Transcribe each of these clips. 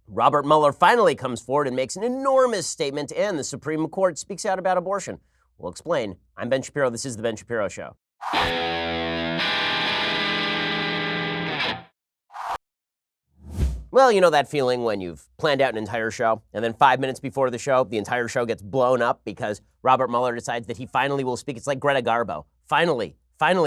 Robert Mueller finally comes forward and makes an enormous statement, and the Supreme Court speaks out about abortion. We'll explain. I'm Ben Shapiro. This is The Ben Shapiro Show. Well, you know that feeling when you've planned out an entire show, and then 5 minutes before the show, the entire show gets blown up because Robert Mueller decides that he finally will speak. It's like Greta Garbo. Finally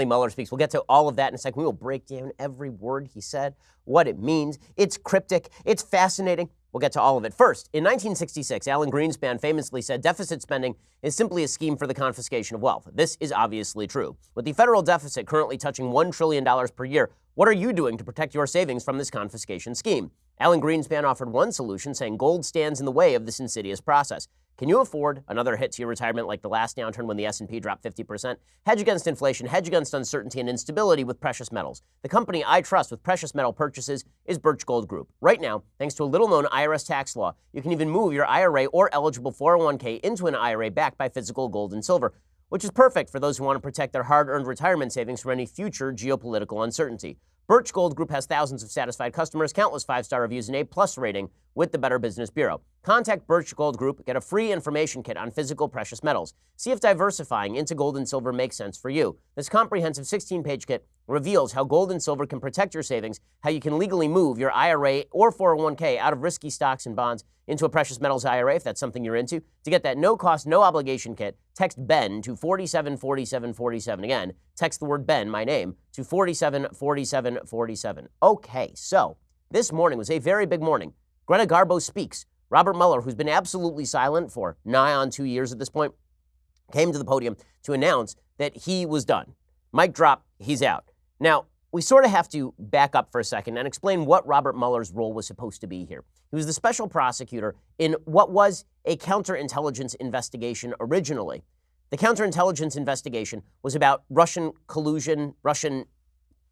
Mueller speaks. We'll get to all of that in a second. We will break down every word he said, what it means. It's cryptic. It's fascinating. We'll get to all of it. First, in 1966, Alan Greenspan famously said deficit spending is simply a scheme for the confiscation of wealth. This is obviously true. With the federal deficit currently touching $1 trillion per year, what are you doing to protect your savings from this confiscation scheme? Alan Greenspan offered one solution, saying gold stands in the way of this insidious process. Can you afford another hit to your retirement like the last downturn when the S&P dropped 50%? Hedge against inflation, hedge against uncertainty and instability with precious metals. The company I trust with precious metal purchases is Birch Gold Group. Right now, thanks to a little-known IRS tax law, you can even move your IRA or eligible 401k into an IRA backed by physical gold and silver, which is perfect for those who want to protect their hard-earned retirement savings from any future geopolitical uncertainty. Birch Gold Group has thousands of satisfied customers, countless 5-star reviews, and A+ rating with the Better Business Bureau. Contact Birch Gold Group, get a free information kit on physical precious metals. See if diversifying into gold and silver makes sense for you. This comprehensive 16-page kit reveals how gold and silver can protect your savings, how you can legally move your IRA or 401k out of risky stocks and bonds into a precious metals IRA, if that's something you're into. To get that no-cost, no-obligation kit, text BEN to 474747. Again, text the word BEN, my name, to 474747. Okay, so this morning was a very big morning. Greta Garbo speaks. Robert Mueller, who's been absolutely silent for nigh on 2 years at this point, came to the podium to announce that he was done. Mic drop, he's out. Now, we sort of have to back up for a second and explain what Robert Mueller's role was supposed to be here. He was the special prosecutor in what was a counterintelligence investigation originally. The counterintelligence investigation was about Russian collusion, Russian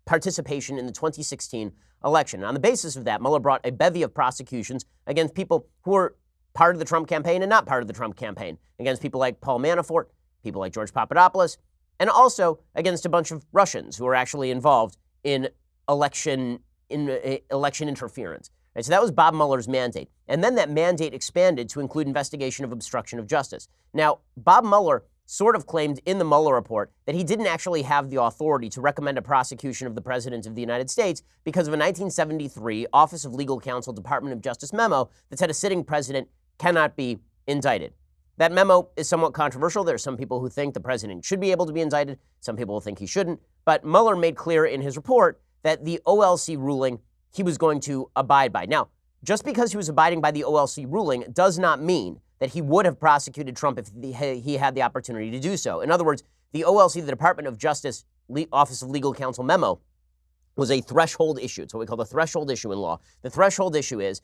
participation in the 2016 election. And on the basis of that, Mueller brought a bevy of prosecutions against people who were part of the Trump campaign and not part of the Trump campaign, against people like Paul Manafort, people like George Papadopoulos, and also against a bunch of Russians who were actually involved in election interference. Right, so that was Bob Mueller's mandate. And then that mandate expanded to include investigation of obstruction of justice. Now, Bob Mueller sort of claimed in the Mueller report that he didn't actually have the authority to recommend a prosecution of the President of the United States because of a 1973 Office of Legal Counsel, Department of Justice memo that said a sitting president cannot be indicted. That memo is somewhat controversial. There are some people who think the president should be able to be indicted. Some people think he shouldn't. But Mueller made clear in his report that the OLC ruling he was going to abide by. Now, just because he was abiding by the OLC ruling does not mean that he would have prosecuted Trump if he had the opportunity to do so. In other words, the OLC, the Department of Justice Office of Legal Counsel memo, was a threshold issue. It's what we call the threshold issue in law. The threshold issue is,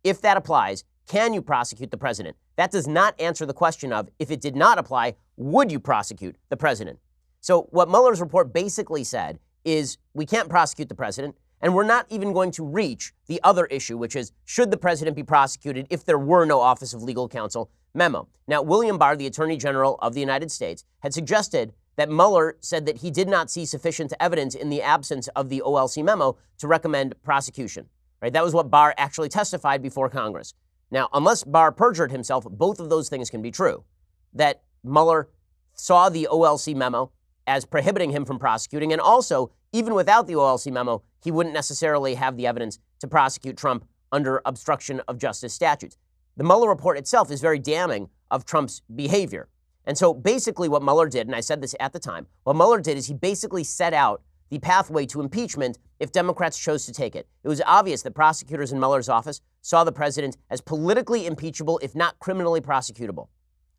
if that applies, can you prosecute the president? That does not answer the question of, if it did not apply, would you prosecute the president? So what Mueller's report basically said is, we can't prosecute the president, and we're not even going to reach the other issue, which is, should the president be prosecuted if there were no Office of Legal Counsel memo? Now, William Barr, the Attorney General of the United States, had suggested that Mueller said that he did not see sufficient evidence in the absence of the OLC memo to recommend prosecution. Right? That was what Barr actually testified before Congress. Now, unless Barr perjured himself, both of those things can be true. That Mueller saw the OLC memo as prohibiting him from prosecuting, and also, even without the OLC memo, he wouldn't necessarily have the evidence to prosecute Trump under obstruction of justice statutes. The Mueller report itself is very damning of Trump's behavior. And so basically what Mueller did, and I said this at the time, what Mueller did is he basically set out the pathway to impeachment if Democrats chose to take it. It was obvious that prosecutors in Mueller's office saw the president as politically impeachable, if not criminally prosecutable.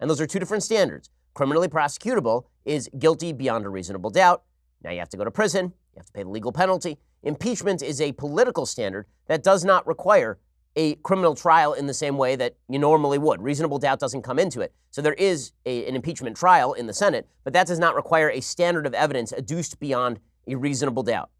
And those are two different standards. Criminally prosecutable is guilty beyond a reasonable doubt. Now you have to go to prison. You have to pay the legal penalty. Impeachment is a political standard that does not require a criminal trial in the same way that you normally would. Reasonable doubt doesn't come into it. So there is an impeachment trial in the Senate, but that does not require a standard of evidence adduced beyond a reasonable doubt.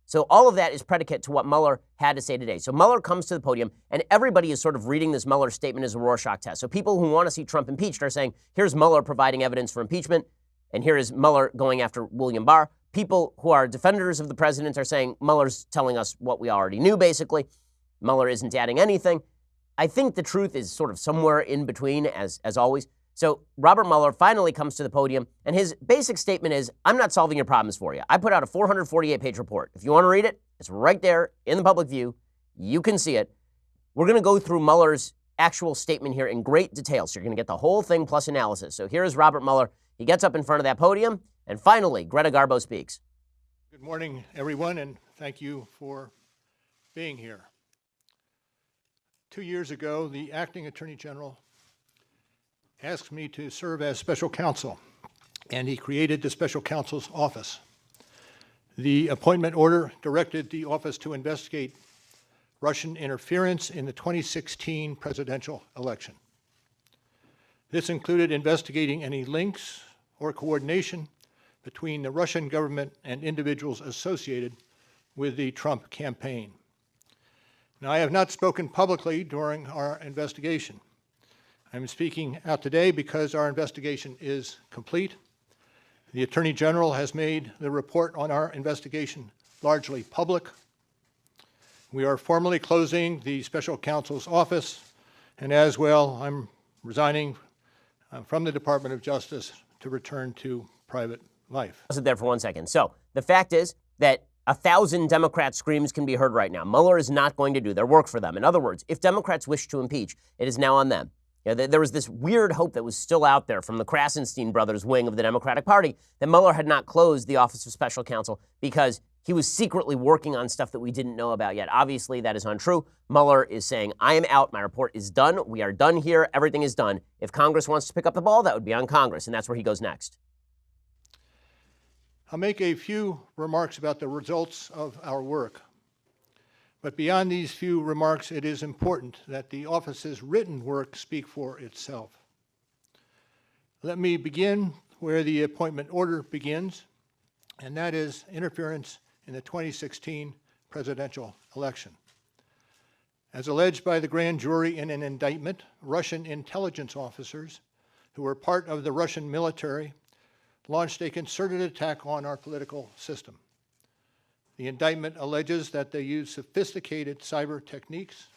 So all of that is predicate to what Mueller had to say today. So Mueller comes to the podium, and everybody is sort of reading this Mueller statement as a Rorschach test. So people who want to see Trump impeached are saying, here's Mueller providing evidence for impeachment, and here is Mueller going after William Barr. People who are defenders of the president are saying Mueller's telling us what we already knew, basically. Mueller isn't adding anything. I think the truth is sort of somewhere in between, as always. So Robert Mueller finally comes to the podium, and his basic statement is, I'm not solving your problems for you. I put out a 448-page report. If you want to read it, it's right there in the public view. You can see it. We're going to go through Mueller's actual statement here in great detail, so you're going to get the whole thing plus analysis. So here is Robert Mueller. He gets up in front of that podium, and finally, Greta Garbo speaks. Good morning, everyone, and thank you for being here. 2 years ago, the acting Attorney General asked me to serve as special counsel, and he created the special counsel's office. The appointment order directed the office to investigate Russian interference in the 2016 presidential election. This included investigating any links or coordination between the Russian government and individuals associated with the Trump campaign. Now, I have not spoken publicly during our investigation. I'm speaking out today because our investigation is complete. The Attorney General has made the report on our investigation largely public. We are formally closing the special counsel's office, and as well, I'm resigning from the Department of Justice to return to private life. I'll sit there for 1 second. So the fact is that 1,000 Democrat screams can be heard right now. Mueller is not going to do their work for them. In other words, if Democrats wish to impeach, it is now on them. You know, there was this weird hope that was still out there from the Krasenstein brothers wing of the Democratic Party that Mueller had not closed the Office of Special Counsel because he was secretly working on stuff that we didn't know about yet. Obviously, that is untrue. Mueller is saying, I am out. My report is done. We are done here. Everything is done. If Congress wants to pick up the ball, that would be on Congress, and that's where he goes next. I'll make a few remarks about the results of our work. But beyond these few remarks, it is important that the office's written work speak for itself. Let me begin where the appointment order begins, and that is interference in the 2016 presidential election. As alleged by the grand jury in an indictment, Russian intelligence officers who were part of the Russian military launched a concerted attack on our political system. The indictment alleges that they used sophisticated cyber techniques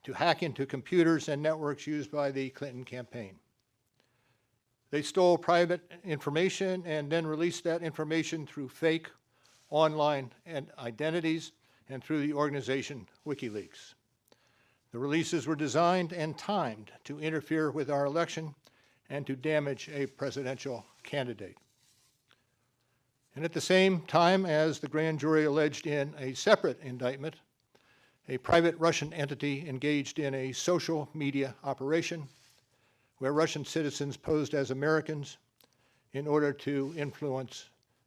to hack into computers and networks used by the Clinton campaign. They stole private information and then released that information through fake online identities and through the organization WikiLeaks. The releases were designed and timed to interfere with our election and to damage a presidential candidate. And at the same time, as the grand jury alleged in a separate indictment, a private Russian entity engaged in a social media operation where Russian citizens posed as Americans in order to influence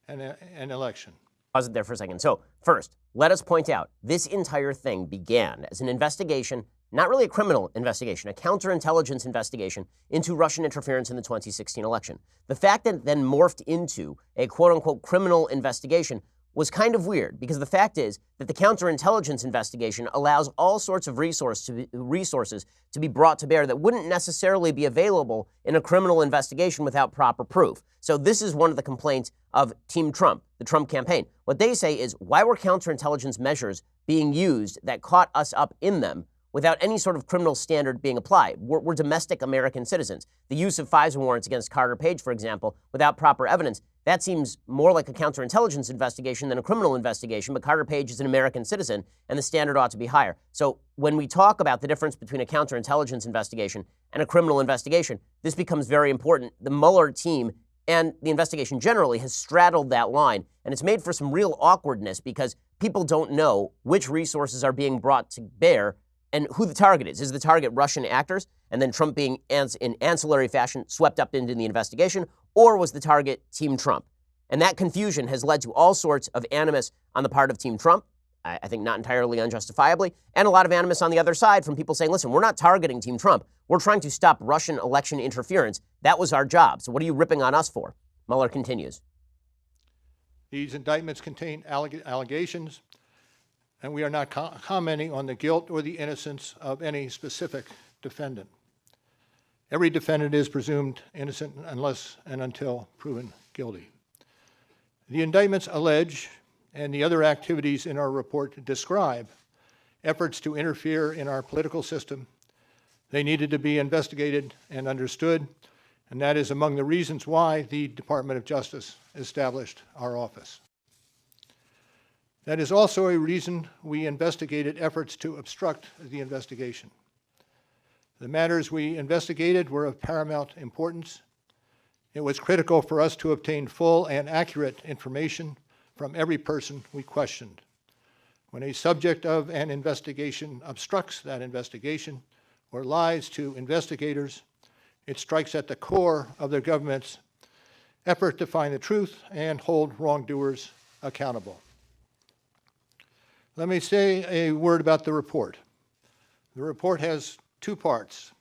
an election. Pause it there for a second. So first, let us point out, this entire thing began as an investigation, not really a criminal investigation, a counterintelligence investigation into Russian interference in the 2016 election. The fact that it then morphed into a quote-unquote criminal investigation was kind of weird, because the fact is that the counterintelligence investigation allows all sorts of resources to be brought to bear that wouldn't necessarily be available in a criminal investigation without proper proof. So this is one of the complaints of Team Trump, the Trump campaign. What they say is, why were counterintelligence measures being used that caught us up in them without any sort of criminal standard being applied? We're domestic American citizens. The use of FISA warrants against Carter Page, for example, without proper evidence, that seems more like a counterintelligence investigation than a criminal investigation, but Carter Page is an American citizen, and the standard ought to be higher. So when we talk about the difference between a counterintelligence investigation and a criminal investigation, this becomes very important. The Mueller team and the investigation generally has straddled that line, and it's made for some real awkwardness because people don't know which resources are being brought to bear and who the target is. Is the target Russian actors, and then Trump being in ancillary fashion swept up into the investigation, or was the target Team Trump? And that confusion has led to all sorts of animus on the part of Team Trump, I think not entirely unjustifiably, and a lot of animus on the other side from people saying, listen, we're not targeting Team Trump. We're trying to stop Russian election interference. That was our job. So what are you ripping on us for? Mueller continues. These indictments contain allegations, and we are not commenting on the guilt or the innocence of any specific defendant. Every defendant is presumed innocent unless and until proven guilty. The indictments allege, and the other activities in our report describe, efforts to interfere in our political system. They needed to be investigated and understood, and that is among the reasons why the Department of Justice established our office. That is also a reason we investigated efforts to obstruct the investigation. The matters we investigated were of paramount importance. It was critical for us to obtain full and accurate information from every person we questioned. When a subject of an investigation obstructs that investigation or lies to investigators, it strikes at the core of the government's effort to find the truth and hold wrongdoers accountable. Let me say a word about the report. The report has two parts,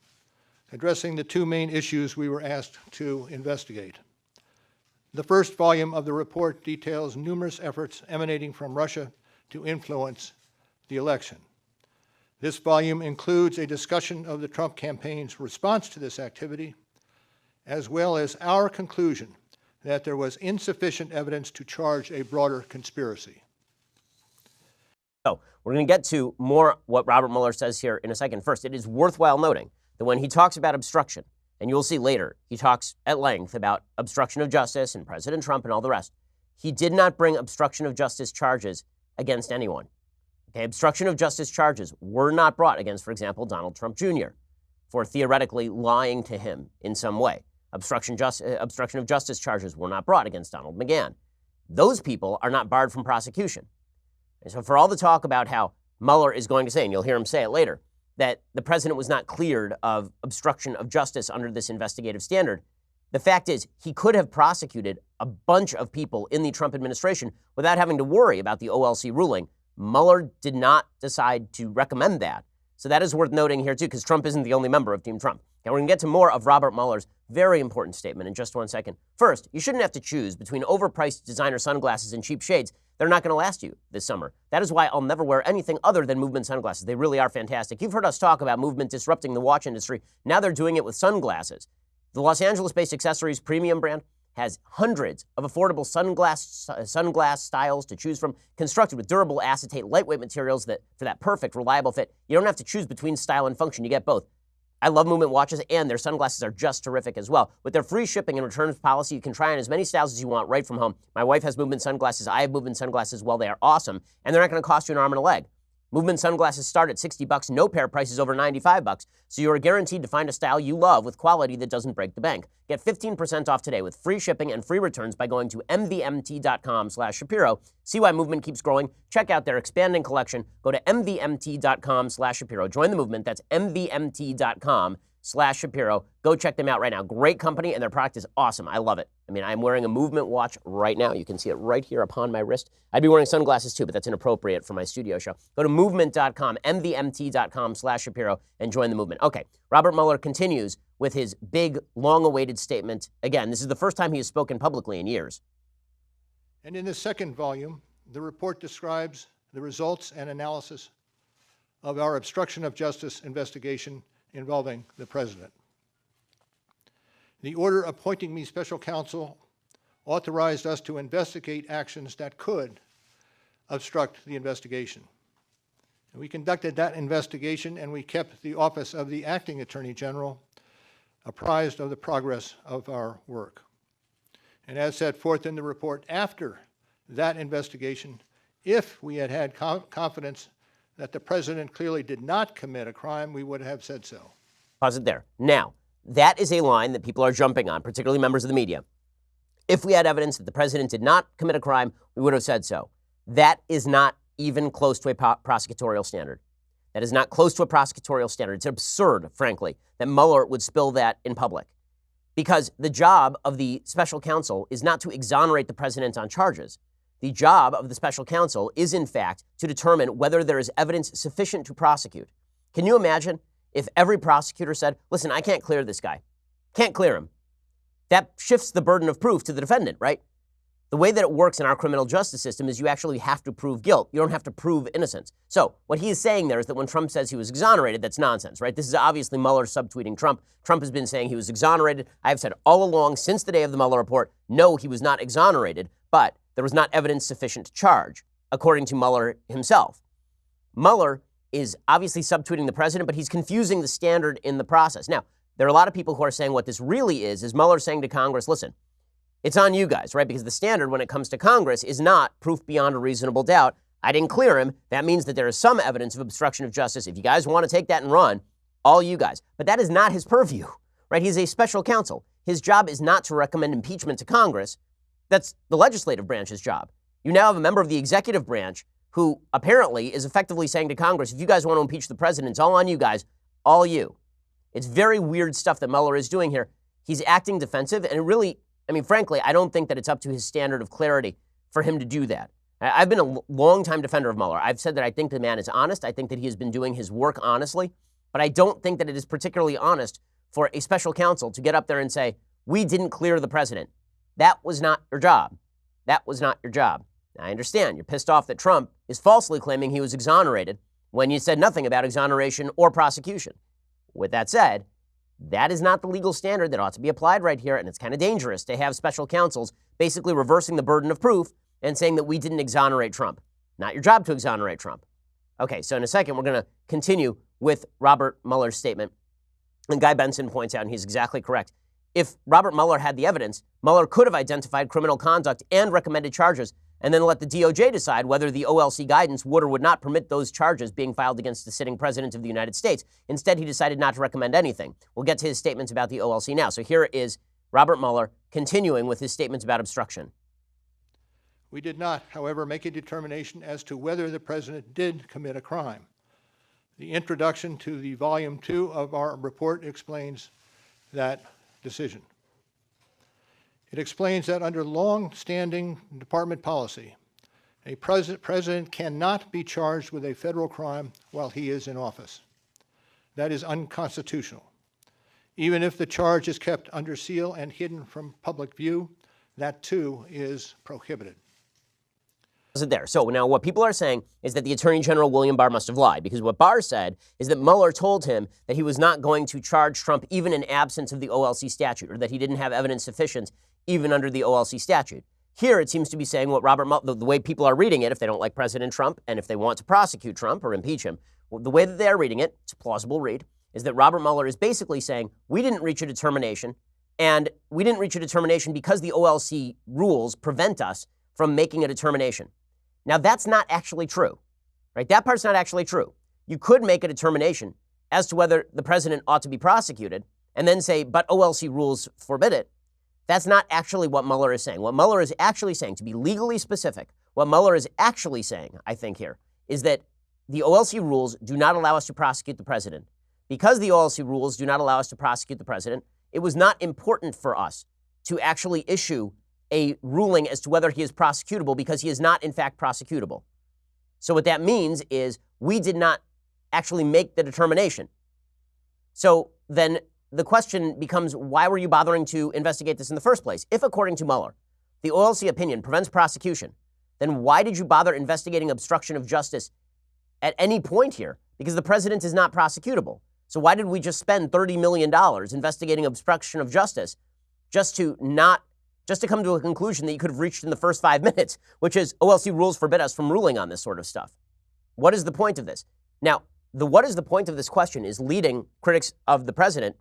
addressing the two main issues we were asked to investigate. The first volume of the report details numerous efforts emanating from Russia to influence the election. This volume includes a discussion of the Trump campaign's response to this activity, as well as our conclusion that there was insufficient evidence to charge a broader conspiracy. So we're going to get to more what Robert Mueller says here in a second. First, it is worthwhile noting that when he talks about obstruction, and you'll see later, he talks at length about obstruction of justice and President Trump and all the rest. He did not bring obstruction of justice charges against anyone. Okay, obstruction of justice charges were not brought against, for example, Donald Trump Jr. for theoretically lying to him in some way. Obstruction of justice charges were not brought against Donald McGahn. Those people are not barred from prosecution. And so for all the talk about how Mueller is going to say, and you'll hear him say it later, that the president was not cleared of obstruction of justice under this investigative standard, the fact is he could have prosecuted a bunch of people in the Trump administration without having to worry about the OLC ruling. Mueller did not decide to recommend that. So that is worth noting here, too, because Trump isn't the only member of Team Trump. Now, we're going to get to more of Robert Mueller's very important statement in just 1 second. First, you shouldn't have to choose between overpriced designer sunglasses and cheap shades. They're not going to last you this summer. That is why I'll never wear anything other than Movement sunglasses. They really are fantastic. You've heard us talk about Movement disrupting the watch industry. Now they're doing it with sunglasses. The Los Angeles-based accessories premium brand has hundreds of affordable sunglass styles to choose from, constructed with durable acetate, lightweight materials that for that perfect, reliable fit. You don't have to choose between style and function. You get both. I love Movement watches, and their sunglasses are just terrific as well. With their free shipping and returns policy, you can try on as many styles as you want right from home. My wife has Movement sunglasses. I have Movement sunglasses. Well, they are awesome, and they're not going to cost you an arm and a leg. Movement sunglasses start at $60. No pair price is over $95. So you are guaranteed to find a style you love with quality that doesn't break the bank. Get 15% off today with free shipping and free returns by going to mvmt.com/Shapiro. See why Movement keeps growing. Check out their expanding collection. Go to mvmt.com/Shapiro. Join the movement. That's mvmt.com/Shapiro. Go check them out right now. Great company, and their product is awesome. I love it. I mean, I'm wearing a Movement watch right now. You can see it right here upon my wrist. I'd be wearing sunglasses too, but that's inappropriate for my studio show. Go to movement.com, mvmt.com/Shapiro, and join the movement. Okay, Robert Mueller continues with his big, long-awaited statement. Again, this is the first time he has spoken publicly in years. And in the second volume, the report describes the results and analysis of our obstruction of justice investigation involving the president. The order appointing me special counsel authorized us to investigate actions that could obstruct the investigation. And we conducted that investigation, and we kept the office of the acting attorney general apprised of the progress of our work. And as set forth in the report, after that investigation, if we had had confidence that the president clearly did not commit a crime, we would have said so. Pause it there. Now, that is a line that people are jumping on, particularly members of the media. If we had evidence that the president did not commit a crime, we would have said so. That is not even close to a prosecutorial standard. That is not close to a prosecutorial standard. It's absurd, frankly, that Mueller would spill that in public. Because the job of the special counsel is not to exonerate the president on charges. The job of the special counsel is, in fact, to determine whether there is evidence sufficient to prosecute. Can you imagine if every prosecutor said, listen, I can't clear this guy. Can't clear him. That shifts the burden of proof to the defendant, right? The way that it works in our criminal justice system is you actually have to prove guilt. You don't have to prove innocence. So what he is saying there is that when Trump says he was exonerated, that's nonsense, right? This is obviously Mueller subtweeting Trump. Trump has been saying he was exonerated. I have said all along since the day of the Mueller report, no, he was not exonerated, but there was not evidence sufficient to charge, according to Mueller himself. Mueller is obviously subtweeting the president, but he's confusing the standard in the process. Now, there are a lot of people who are saying what this really is Mueller saying to Congress, listen, it's on you guys, right? Because the standard when it comes to Congress is not proof beyond a reasonable doubt. I didn't clear him. That means that there is some evidence of obstruction of justice. If you guys want to take that and run, all you guys. But that is not his purview, right? He's a special counsel. His job is not to recommend impeachment to Congress. That's the legislative branch's job. You now have a member of the executive branch who apparently is effectively saying to Congress, if you guys want to impeach the president, it's all on you guys, all you. It's very weird stuff that Mueller is doing here. He's acting defensive, and it really, frankly, I don't think that it's up to his standard of clarity for him to do that. I've been a long-time defender of Mueller. I've said that I think the man is honest. I think that he has been doing his work honestly, but I don't think that it is particularly honest for a special counsel to get up there and say, we didn't clear the president. That was not your job. That was not your job. Now, I understand you're pissed off that Trump is falsely claiming he was exonerated when you said nothing about exoneration or prosecution. With that said, that is not the legal standard that ought to be applied right here, and it's kind of dangerous to have special counsels basically reversing the burden of proof and saying that we didn't exonerate Trump. Not your job to exonerate Trump. Okay, so in a second, we're going to continue with Robert Mueller's statement. And Guy Benson points out, and he's exactly correct, if Robert Mueller had the evidence, Mueller could have identified criminal conduct and recommended charges, and then let the DOJ decide whether the OLC guidance would or would not permit those charges being filed against the sitting president of the United States. Instead, he decided not to recommend anything. We'll get to his statements about the OLC now. So here is Robert Mueller continuing with his statements about obstruction. We did not, however, make a determination as to whether the president did commit a crime. The introduction to the Volume 2 of our report explains that decision. It explains that under long-standing department policy, a president cannot be charged with a federal crime while he is in office. That is unconstitutional. Even if the charge is kept under seal and hidden from public view, that too is prohibited. There. So now what people are saying is that the Attorney General William Barr must have lied, because what Barr said is that Mueller told him that he was not going to charge Trump even in absence of the OLC statute, or that he didn't have evidence sufficient even under the OLC statute. Here it seems to be saying what Robert Mueller, the way people are reading it, if they don't like President Trump and if they want to prosecute Trump or impeach him, the way that they're reading it, it's a plausible read, is that Robert Mueller is basically saying we didn't reach a determination, and we didn't reach a determination because the OLC rules prevent us from making a determination. Now, that's not actually true, right? That part's not actually true. You could make a determination as to whether the president ought to be prosecuted and then say, but OLC rules forbid it. That's not actually what Mueller is saying. What Mueller is actually saying, to be legally specific, what Mueller is actually saying, I think here, is that the OLC rules do not allow us to prosecute the president. Because the OLC rules do not allow us to prosecute the president, it was not important for us to actually issue a ruling as to whether he is prosecutable, because he is not, in fact, prosecutable. So what that means is we did not actually make the determination. So then the question becomes, why were you bothering to investigate this in the first place? If, according to Mueller, the OLC opinion prevents prosecution, then why did you bother investigating obstruction of justice at any point here? Because the president is not prosecutable. So why did we just spend $30 million investigating obstruction of justice just to come to a conclusion that you could have reached in the first 5 minutes, which is OLC rules forbid us from ruling on this sort of stuff? What is the point of this? Now, what is the point of this question is leading critics of the president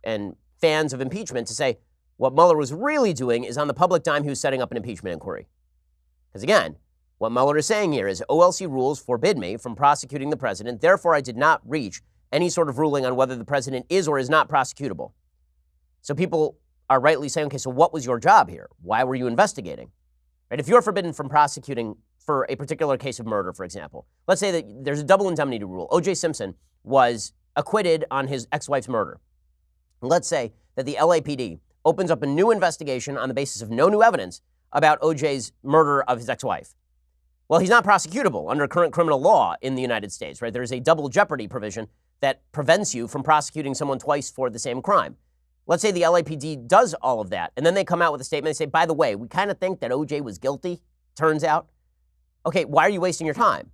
and fans of impeachment to say what Mueller was really doing is on the public dime he was setting up an impeachment inquiry. Because again, what Mueller is saying here is OLC rules forbid me from prosecuting the president, therefore I did not reach any sort of ruling on whether the president is or is not prosecutable. So people are rightly saying, okay, so what was your job here? Why were you investigating? Right? If you're forbidden from prosecuting for a particular case of murder, for example, let's say that there's a double indemnity rule. O.J. Simpson was acquitted on his ex-wife's murder. Let's say that the LAPD opens up a new investigation on the basis of no new evidence about O.J.'s murder of his ex-wife. Well, he's not prosecutable under current criminal law in the United States, right? There's a double jeopardy provision that prevents you from prosecuting someone twice for the same crime. Let's say the LAPD does all of that, and then they come out with a statement. They say, by the way, we kind of think that O.J. was guilty, turns out. Okay, why are you wasting your time?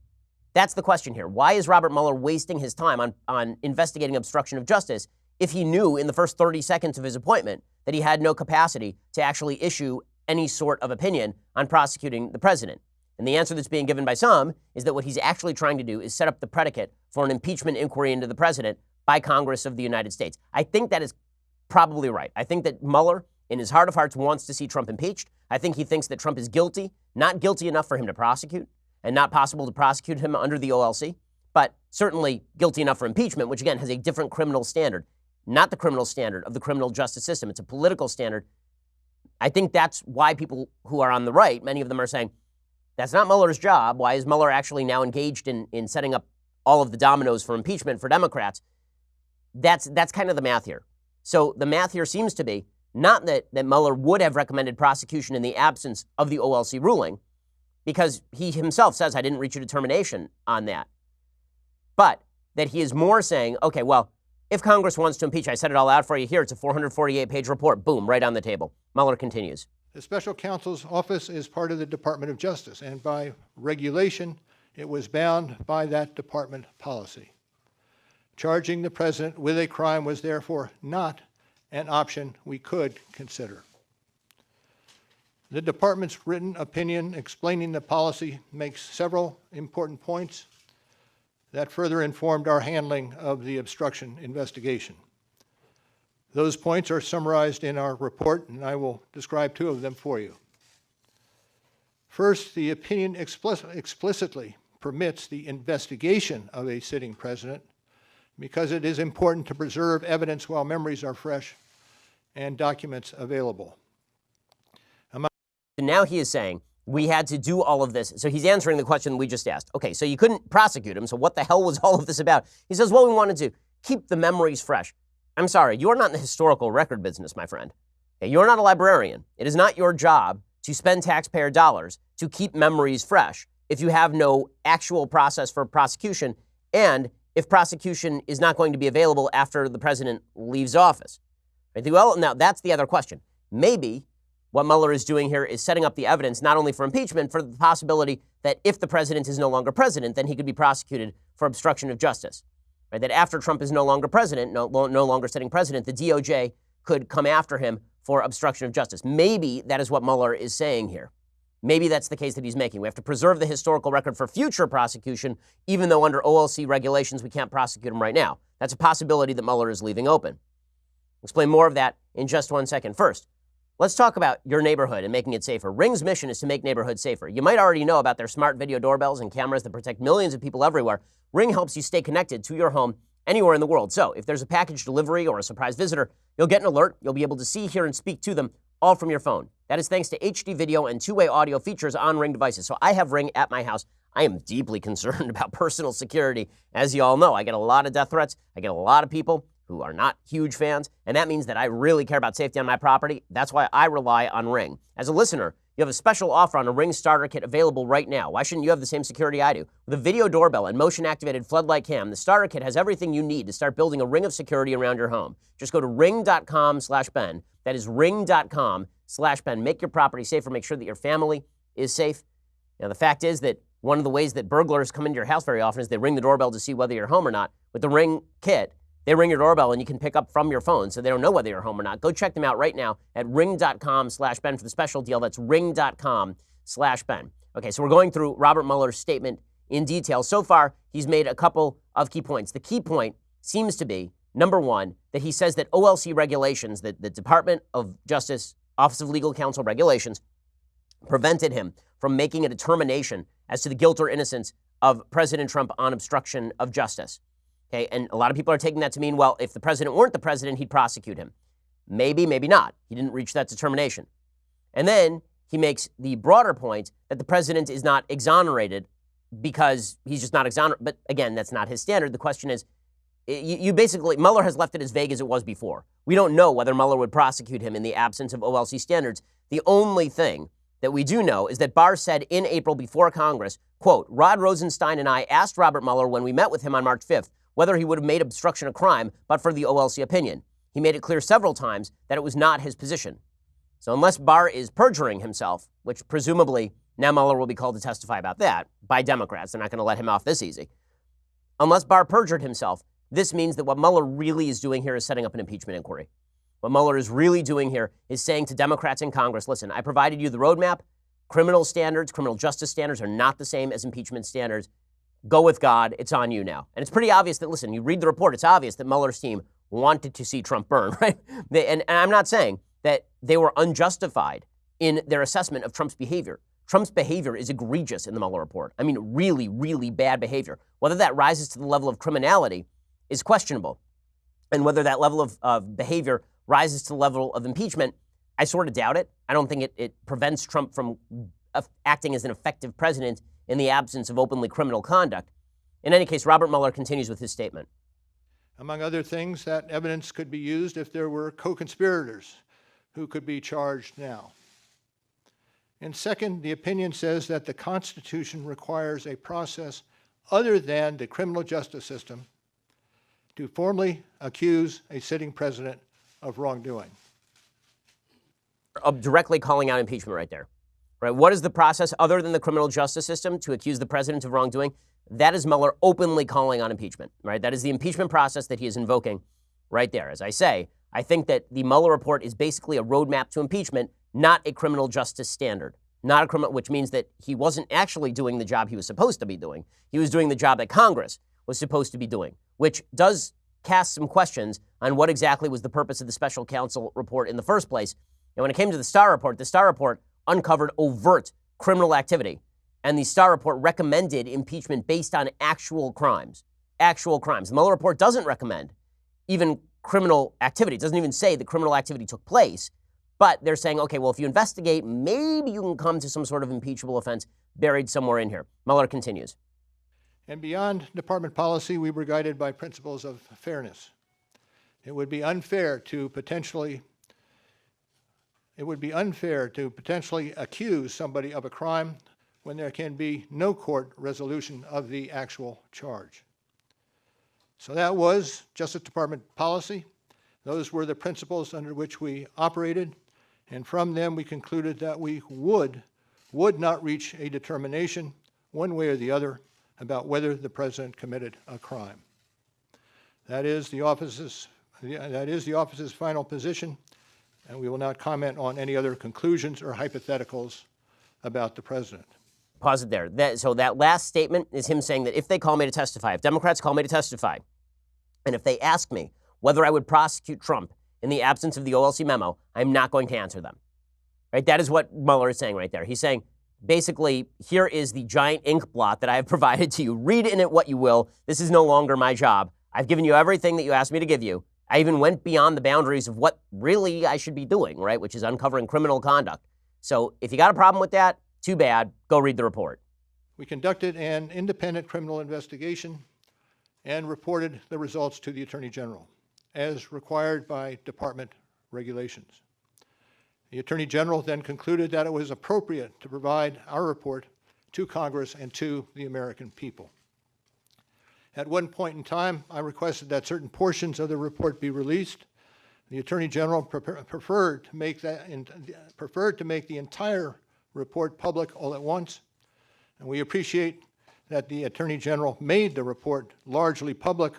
That's the question here. Why is Robert Mueller wasting his time on investigating obstruction of justice if he knew in the first 30 seconds of his appointment that he had no capacity to actually issue any sort of opinion on prosecuting the president? And the answer that's being given by some is that what he's actually trying to do is set up the predicate for an impeachment inquiry into the president by Congress of the United States. I think that is probably right. I think that Mueller, in his heart of hearts, wants to see Trump impeached. I think he thinks that Trump is guilty, not guilty enough for him to prosecute, and not possible to prosecute him under the OLC, but certainly guilty enough for impeachment, which again has a different criminal standard, not the criminal standard of the criminal justice system. It's a political standard. I think that's why people who are on the right, many of them are saying, that's not Mueller's job. Why is Mueller actually now engaged in setting up all of the dominoes for impeachment for Democrats? That's kind of the math here. So the math here seems to be not that Mueller would have recommended prosecution in the absence of the OLC ruling, because he himself says, I didn't reach a determination on that. But that he is more saying, okay, well, if Congress wants to impeach, I set it all out for you here. It's a 448-page report. Boom, right on the table. Mueller continues. The special counsel's office is part of the Department of Justice, and by regulation, it was bound by that department policy. Charging the president with a crime was therefore not an option we could consider. The department's written opinion explaining the policy makes several important points that further informed our handling of the obstruction investigation. Those points are summarized in our report, and I will describe two of them for you. First, the opinion explicitly permits the investigation of a sitting president because it is important to preserve evidence while memories are fresh and documents available. Now he is saying we had to do all of this. So he's answering the question we just asked. Okay, so you couldn't prosecute him, so what the hell was all of this about? He says, well, we wanted to keep the memories fresh. I'm sorry, you're not in the historical record business, my friend. Okay, you're not a librarian. It is not your job to spend taxpayer dollars to keep memories fresh if you have no actual process for prosecution and if prosecution is not going to be available after the president leaves office. Right? Well, now that's the other question. Maybe what Mueller is doing here is setting up the evidence not only for impeachment, for the possibility that if the president is no longer president, then he could be prosecuted for obstruction of justice. Right? That after Trump is no longer president, no longer sitting president, the DOJ could come after him for obstruction of justice. Maybe that is what Mueller is saying here. Maybe that's the case that he's making. We have to preserve the historical record for future prosecution, even though under OLC regulations we can't prosecute him right now. That's a possibility that Mueller is leaving open. I'll explain more of that in just 1 second. First, let's talk about your neighborhood and making it safer. Ring's mission is to make neighborhoods safer. You might already know about their smart video doorbells and cameras that protect millions of people everywhere. Ring helps you stay connected to your home anywhere in the world. So if there's a package delivery or a surprise visitor, you'll get an alert. You'll be able to see, hear, and speak to them all from your phone. That is thanks to HD video and two-way audio features on Ring devices. So I have Ring at my house. I am deeply concerned about personal security. As you all know, I get a lot of death threats. I get a lot of people who are not huge fans, and that means that I really care about safety on my property. That's why I rely on Ring. As a listener, you have a special offer on a Ring starter kit available right now. Why shouldn't you have the same security I do? With a video doorbell and motion-activated floodlight cam, the starter kit has everything you need to start building a ring of security around your home. Just go to ring.com/Ben. That is ring.com/Ben. Make your property safer. Make sure that your family is safe. Now, the fact is that one of the ways that burglars come into your house very often is they ring the doorbell to see whether you're home or not. With the Ring kit, they ring your doorbell and you can pick up from your phone, so they don't know whether you're home or not. Go check them out right now at ring.com/Ben for the special deal. That's ring.com/Ben. Okay, so we're going through Robert Mueller's statement in detail. So far, he's made a couple of key points. The key point seems to be, number one, that he says that OLC regulations, that the Department of Justice, Office of Legal Counsel regulations, prevented him from making a determination as to the guilt or innocence of President Trump on obstruction of justice. Okay, and a lot of people are taking that to mean, well, if the president weren't the president, he'd prosecute him. Maybe, maybe not. He didn't reach that determination. And then he makes the broader point that the president is not exonerated because he's just not exonerated. But again, that's not his standard. The question is, you basically, Mueller has left it as vague as it was before. We don't know whether Mueller would prosecute him in the absence of OLC standards. The only thing that we do know is that Barr said in April before Congress, quote, Rod Rosenstein and I asked Robert Mueller when we met with him on March 5th whether he would have made obstruction a crime, but for the OLC opinion. He made it clear several times that it was not his position. So unless Barr is perjuring himself, which presumably now Mueller will be called to testify about that by Democrats, they're not going to let him off this easy. Unless Barr perjured himself, this means that what Mueller really is doing here is setting up an impeachment inquiry. What Mueller is really doing here is saying to Democrats in Congress, listen, I provided you the roadmap. Criminal standards, criminal justice standards are not the same as impeachment standards. Go with God. It's on you now. And it's pretty obvious that, listen, you read the report, it's obvious that Mueller's team wanted to see Trump burn, right? And I'm not saying that they were unjustified in their assessment of Trump's behavior. Trump's behavior is egregious in the Mueller report. I mean, really, really bad behavior. Whether that rises to the level of criminality is questionable. And whether that level of behavior rises to the level of impeachment, I sort of doubt it. I don't think it prevents Trump from acting as an effective president in the absence of openly criminal conduct. In any case, Robert Mueller continues with his statement. Among other things, that evidence could be used if there were co-conspirators who could be charged now. And second, the opinion says that the Constitution requires a process other than the criminal justice system to formally accuse a sitting president of wrongdoing. Directly calling out impeachment right there. Right? What is the process other than the criminal justice system to accuse the president of wrongdoing? That is Mueller openly calling on impeachment, right? That is the impeachment process that he is invoking right there. As I say, I think that the Mueller report is basically a roadmap to impeachment, not a criminal justice standard. Not a criminal, which means that he wasn't actually doing the job he was supposed to be doing. He was doing the job that Congress was supposed to be doing, which does cast some questions on what exactly was the purpose of the special counsel report in the first place. And when it came to the Starr report uncovered overt criminal activity. And the Starr report recommended impeachment based on actual crimes. Actual crimes. The Mueller report doesn't recommend even criminal activity. It doesn't even say that criminal activity took place. But they're saying, okay, well, if you investigate, maybe you can come to some sort of impeachable offense buried somewhere in here. Mueller continues. And beyond department policy, we were guided by principles of fairness. It would be unfair to potentially accuse somebody of a crime when there can be no court resolution of the actual charge. So that was Justice Department policy. Those were the principles under which we operated, and from them we concluded that we would not reach a determination one way or the other about whether the president committed a crime. That is the office's final position, and we will not comment on any other conclusions or hypotheticals about the president. Pause it there. So that last statement is him saying that if they call me to testify, if Democrats call me to testify, and if they ask me whether I would prosecute Trump in the absence of the OLC memo, I'm not going to answer them. Right? That is what Mueller is saying right there. He's saying, basically, here is the giant ink blot that I have provided to you. Read in it what you will. This is no longer my job. I've given you everything that you asked me to give you. I even went beyond the boundaries of what really I should be doing, right, which is uncovering criminal conduct. So if you got a problem with that, too bad. Go read the report. We conducted an independent criminal investigation and reported the results to the Attorney General, as required by department regulations. The Attorney General then concluded that it was appropriate to provide our report to Congress and to the American people. At one point in time, I requested that certain portions of the report be released. The Attorney General preferred to make the entire report public all at once, and we appreciate that the Attorney General made the report largely public,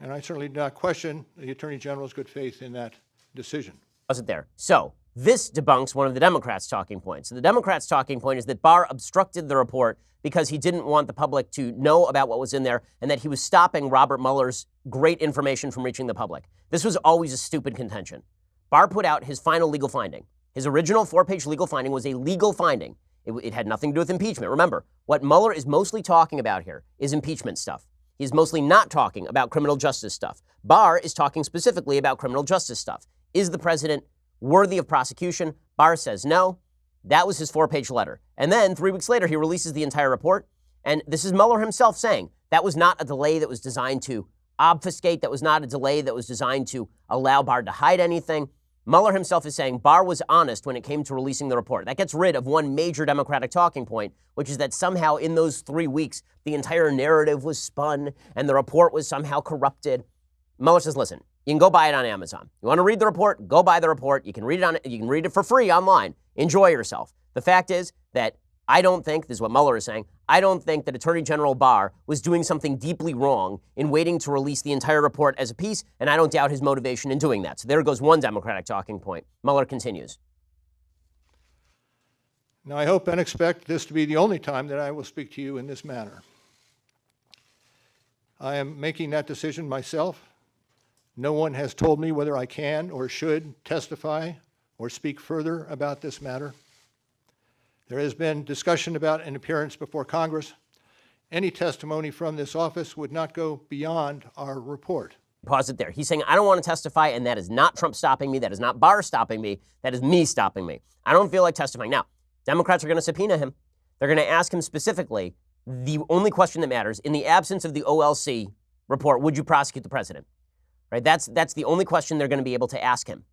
and I certainly do not question the Attorney General's good faith in that decision. Wasn't there? So this debunks one of the Democrats' talking points. So the Democrats' talking point is that Barr obstructed the report because he didn't want the public to know about what was in there and that he was stopping Robert Mueller's great information from reaching the public. This was always a stupid contention. Barr put out his final legal finding. His original 4-page legal finding was a legal finding. It had nothing to do with impeachment. Remember, what Mueller is mostly talking about here is impeachment stuff. He's mostly not talking about criminal justice stuff. Barr is talking specifically about criminal justice stuff. Is the president worthy of prosecution? Barr says no. That was his 4-page letter. And then 3 weeks later, he releases the entire report. And this is Mueller himself saying that was not a delay that was designed to obfuscate. That was not a delay that was designed to allow Barr to hide anything. Mueller himself is saying Barr was honest when it came to releasing the report. That gets rid of one major Democratic talking point, which is that somehow in those 3 weeks, the entire narrative was spun and the report was somehow corrupted. Mueller says, listen, you can go buy it on Amazon. You want to read the report? Go buy the report. You can read it for free online. Enjoy yourself. The fact is that I don't think, this is what Mueller is saying, I don't think that Attorney General Barr was doing something deeply wrong in waiting to release the entire report as a piece, and I don't doubt his motivation in doing that. So there goes one Democratic talking point. Mueller continues. Now, I hope and expect this to be the only time that I will speak to you in this manner. I am making that decision myself. No one has told me whether I can or should testify or speak further about this matter. There has been discussion about an appearance before Congress. Any testimony from this office would not go beyond our report. Pause it there. He's saying, I don't want to testify, and that is not Trump stopping me. That is not Barr stopping me. That is me stopping me. I don't feel like testifying. Now, Democrats are going to subpoena him. They're going to ask him specifically the only question that matters. In the absence of the OLC report, would you prosecute the president? Right? That's the only question they're going to be able to ask him.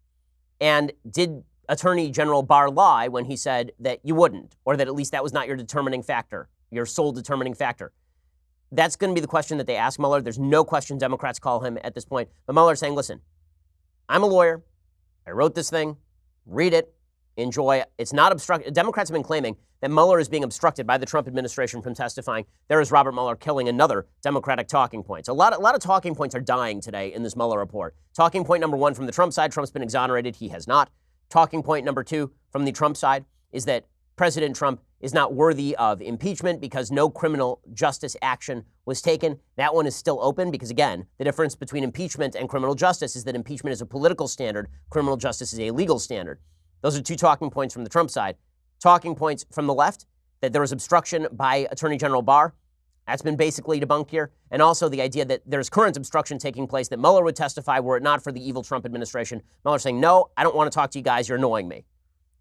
And did Attorney General Barr lie when he said that you wouldn't, or that at least that was not your determining factor, your sole determining factor? That's going to be the question that they ask Mueller. There's no question Democrats call him at this point. But Mueller's saying, listen, I'm a lawyer. I wrote this thing. Read it. Enjoy. It's not obstructed. Democrats have been claiming that Mueller is being obstructed by the Trump administration from testifying. There is Robert Mueller killing another Democratic talking points. A lot of talking points are dying today in this Mueller report. Talking point number one from the Trump side, Trump's been exonerated. He has not. Talking point number two from the Trump side is that President Trump is not worthy of impeachment because no criminal justice action was taken. That one is still open because, again, the difference between impeachment and criminal justice is that impeachment is a political standard. Criminal justice is a legal standard. Those are two talking points from the Trump side. Talking points from the left, that there was obstruction by Attorney General Barr. That's been basically debunked here. And also the idea that there's current obstruction taking place, that Mueller would testify were it not for the evil Trump administration. Mueller saying, no, I don't want to talk to you guys. You're annoying me.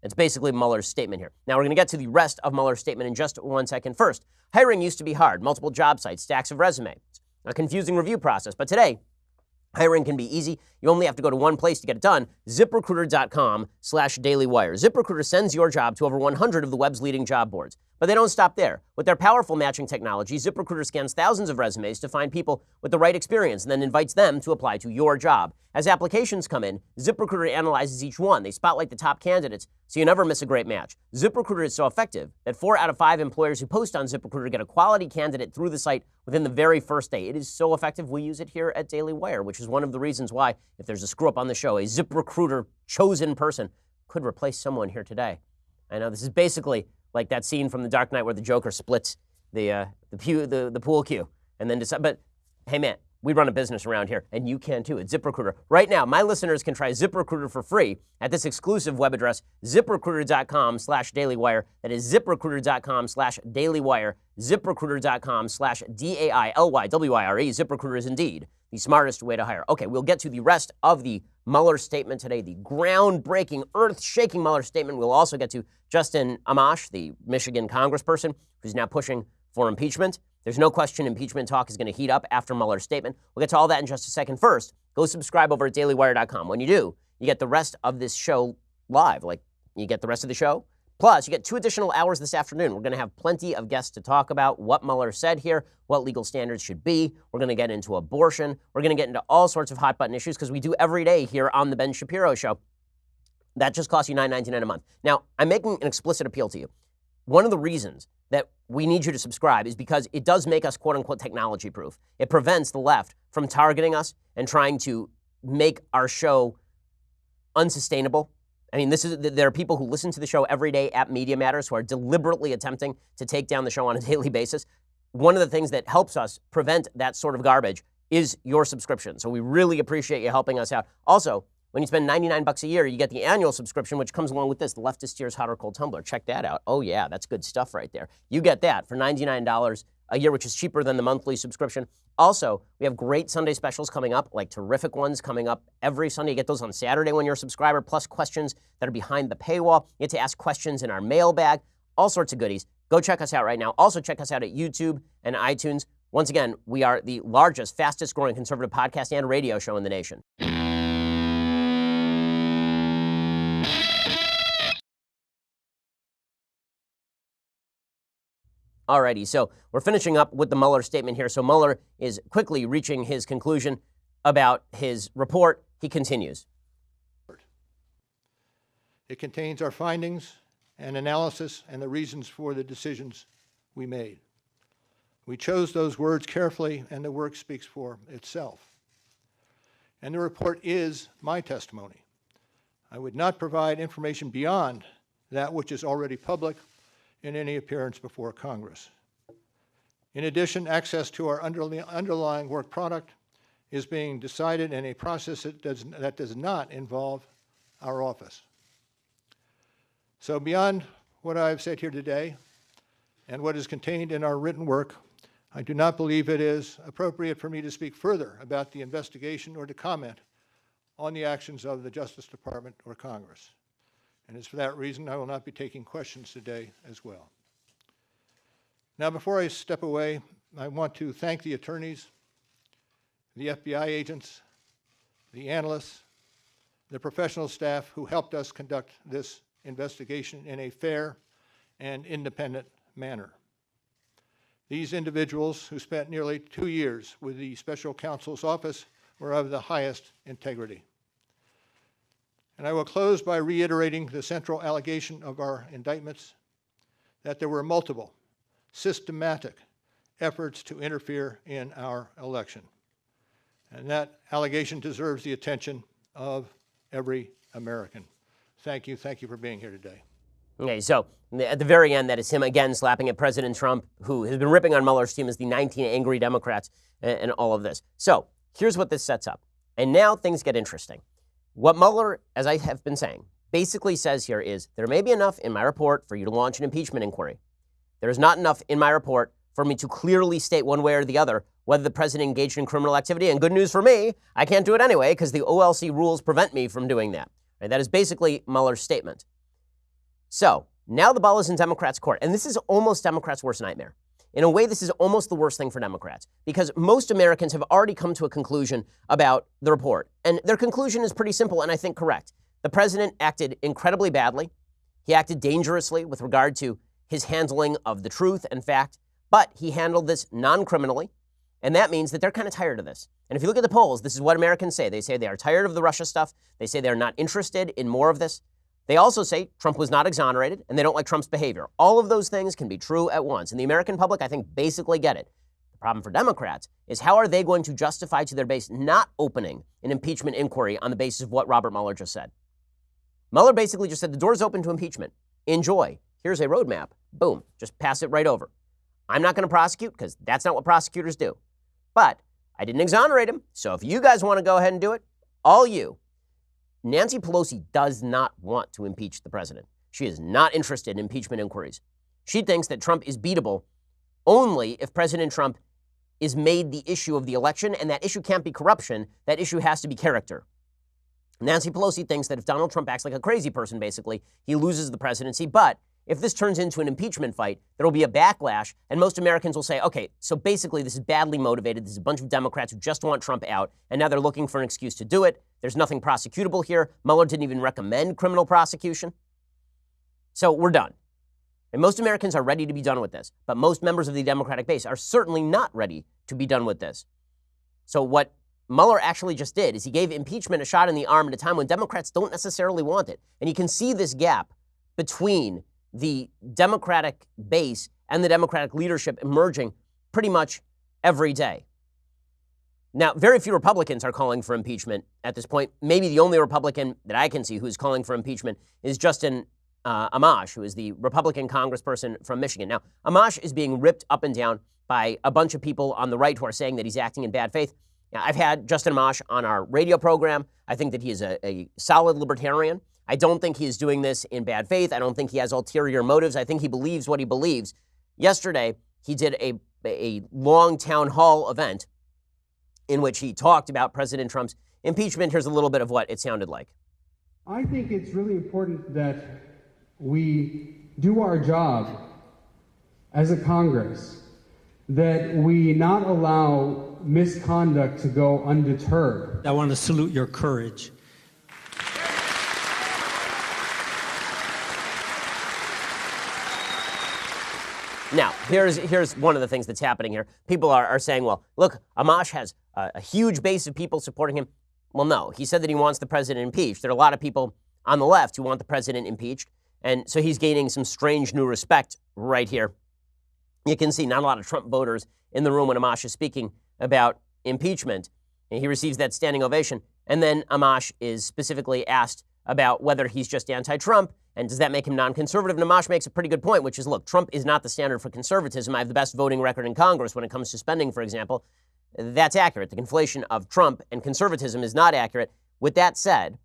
It's basically Mueller's statement here. Now, we're going to get to the rest of Mueller's statement in just 1 second. First, hiring used to be hard. Multiple job sites, stacks of resumes, a confusing review process. But today, hiring can be easy. You only have to go to one place to get it done, ZipRecruiter.com/dailywire. ZipRecruiter sends your job to over 100 of the web's leading job boards. But they don't stop there. With their powerful matching technology, ZipRecruiter scans thousands of resumes to find people with the right experience and then invites them to apply to your job. As applications come in, ZipRecruiter analyzes each one. They spotlight the top candidates so you never miss a great match. ZipRecruiter is so effective that 4 out of 5 employers who post on ZipRecruiter get a quality candidate through the site within the very first day. It is so effective, we use it here at Daily Wire, which is one of the reasons why, if there's a screw-up on the show, a ZipRecruiter chosen person could replace someone here today. I know this is basically like that scene from The Dark Knight where the Joker splits the pool cue and then decide. But hey, man, we run a business around here, and you can too. It's ZipRecruiter. Right now, my listeners can try ZipRecruiter for free at this exclusive web address, ZipRecruiter.com/dailywire. That is ZipRecruiter.com/dailywire. ZipRecruiter.com/DAILYWIRE. ZipRecruiter is indeed the smartest way to hire. Okay, we'll get to the rest of the Mueller statement today, the groundbreaking, earth-shaking Mueller statement. We'll also get to Justin Amash, the Michigan congressperson, who's now pushing for impeachment. There's no question impeachment talk is going to heat up after Mueller's statement. We'll get to all that in just a second. First, go subscribe over at dailywire.com. When you do, you get the rest of this show live. Like, you get the rest of the show. Plus, you get 2 additional hours this afternoon. We're going to have plenty of guests to talk about what Mueller said here, what legal standards should be. We're going to get into abortion. We're going to get into all sorts of hot-button issues because we do every day here on the Ben Shapiro Show. That just costs you $9.99 a month. Now, I'm making an explicit appeal to you. One of the reasons that we need you to subscribe is because it does make us, quote-unquote, technology-proof. It prevents the left from targeting us and trying to make our show unsustainable. I mean, there are people who listen to the show every day at Media Matters who are deliberately attempting to take down the show on a daily basis. One of the things that helps us prevent that sort of garbage is your subscription. So we really appreciate you helping us out. Also, when you spend $99 a year, you get the annual subscription, which comes along with this, the Leftist Tears Hot or Cold Tumbler. Check that out. Oh, yeah, that's good stuff right there. You get that for $99 a year, which is cheaper than the monthly subscription. Also, we have great Sunday specials coming up, like terrific ones coming up every Sunday. You get those on Saturday when you're a subscriber, plus questions that are behind the paywall. You get to ask questions in our mailbag, all sorts of goodies. Go check us out right now. Also, check us out at YouTube and iTunes. Once again, we are the largest, fastest growing conservative podcast and radio show in the nation. Alrighty, so we're finishing up with the Mueller statement here. So Mueller is quickly reaching his conclusion about his report. He continues. It contains our findings and analysis and the reasons for the decisions we made. We chose those words carefully, and the work speaks for itself. And the report is my testimony. I would not provide information beyond that which is already public in any appearance before Congress. In addition, access to our underlying work product is being decided in a process that does not involve our office. So beyond what I've said here today and what is contained in our written work, I do not believe it is appropriate for me to speak further about the investigation or to comment on the actions of the Justice Department or Congress. And it's for that reason I will not be taking questions today as well. Now, before I step away, I want to thank the attorneys, the FBI agents, the analysts, the professional staff who helped us conduct this investigation in a fair and independent manner. These individuals, who spent nearly 2 years with the special counsel's office, were of the highest integrity. And I will close by reiterating the central allegation of our indictments, that there were multiple, systematic efforts to interfere in our election. And that allegation deserves the attention of every American. Thank you. Thank you for being here today. Okay, so at the very end, that is him again slapping at President Trump, who has been ripping on Mueller's team as the 19 angry Democrats and all of this. So here's what this sets up. And now things get interesting. What Mueller, as I have been saying, basically says here is there may be enough in my report for you to launch an impeachment inquiry. There is not enough in my report for me to clearly state one way or the other whether the president engaged in criminal activity. And good news for me, I can't do it anyway because the OLC rules prevent me from doing that. Right? That is basically Mueller's statement. So now the ball is in Democrats' court. And this is almost Democrats' worst nightmare. In a way, this is almost the worst thing for Democrats because most Americans have already come to a conclusion about the report. And their conclusion is pretty simple and I think correct. The president acted incredibly badly. He acted dangerously with regard to his handling of the truth and fact, but he handled this non-criminally. And that means that they're kind of tired of this. And if you look at the polls, this is what Americans say. They say they are tired of the Russia stuff. They say they're not interested in more of this. They also say Trump was not exonerated and they don't like Trump's behavior. All of those things can be true at once. And the American public, I think, basically get it. The problem for Democrats is how are they going to justify to their base not opening an impeachment inquiry on the basis of what Robert Mueller just said? Mueller basically just said the door's open to impeachment. Enjoy. Here's a roadmap. Boom. Just pass it right over. I'm not going to prosecute because that's not what prosecutors do. But I didn't exonerate him. So if you guys want to go ahead and do it, all you. Nancy Pelosi does not want to impeach the president. She is not interested in impeachment inquiries. She thinks that Trump is beatable only if President Trump is made the issue of the election, and that issue can't be corruption. That issue has to be character. Nancy Pelosi thinks that if Donald Trump acts like a crazy person, basically, he loses the presidency. But if this turns into an impeachment fight, there will be a backlash, and most Americans will say, okay, so basically this is badly motivated. This is a bunch of Democrats who just want Trump out, and now they're looking for an excuse to do it. There's nothing prosecutable here. Mueller didn't even recommend criminal prosecution. So we're done. And most Americans are ready to be done with this, but most members of the Democratic base are certainly not ready to be done with this. So what Mueller actually just did is he gave impeachment a shot in the arm at a time when Democrats don't necessarily want it. And you can see this gap between the Democratic base and the Democratic leadership emerging pretty much every day. Now, very few Republicans are calling for impeachment at this point. Maybe the only Republican that I can see who's calling for impeachment is Justin Amash, who is the Republican congressperson from Michigan. Now, Amash is being ripped up and down by a bunch of people on the right who are saying that he's acting in bad faith. Now, I've had Justin Amash on our radio program. I think that he is a solid libertarian. I don't think he is doing this in bad faith. I don't think he has ulterior motives. I think he believes what he believes. Yesterday, he did a long town hall event in which he talked about President Trump's impeachment. Here's a little bit of what it sounded like. I think it's really important that we do our job as a Congress, that we not allow misconduct to go undeterred. I want to salute your courage. Now, here's one of the things that's happening here. People are saying, well, look, Amash has a huge base of people supporting him. Well, no, he said that he wants the president impeached. There are a lot of people on the left who want the president impeached. And so he's gaining some strange new respect right here. You can see not a lot of Trump voters in the room when Amash is speaking about impeachment. And he receives that standing ovation. And then Amash is specifically asked about whether he's just anti-Trump and does that make him non-conservative. And Amash makes a pretty good point, which is, look, Trump is not the standard for conservatism. I have the best voting record in Congress when it comes to spending, for example. That's accurate. The conflation of Trump and conservatism is not accurate. With that said,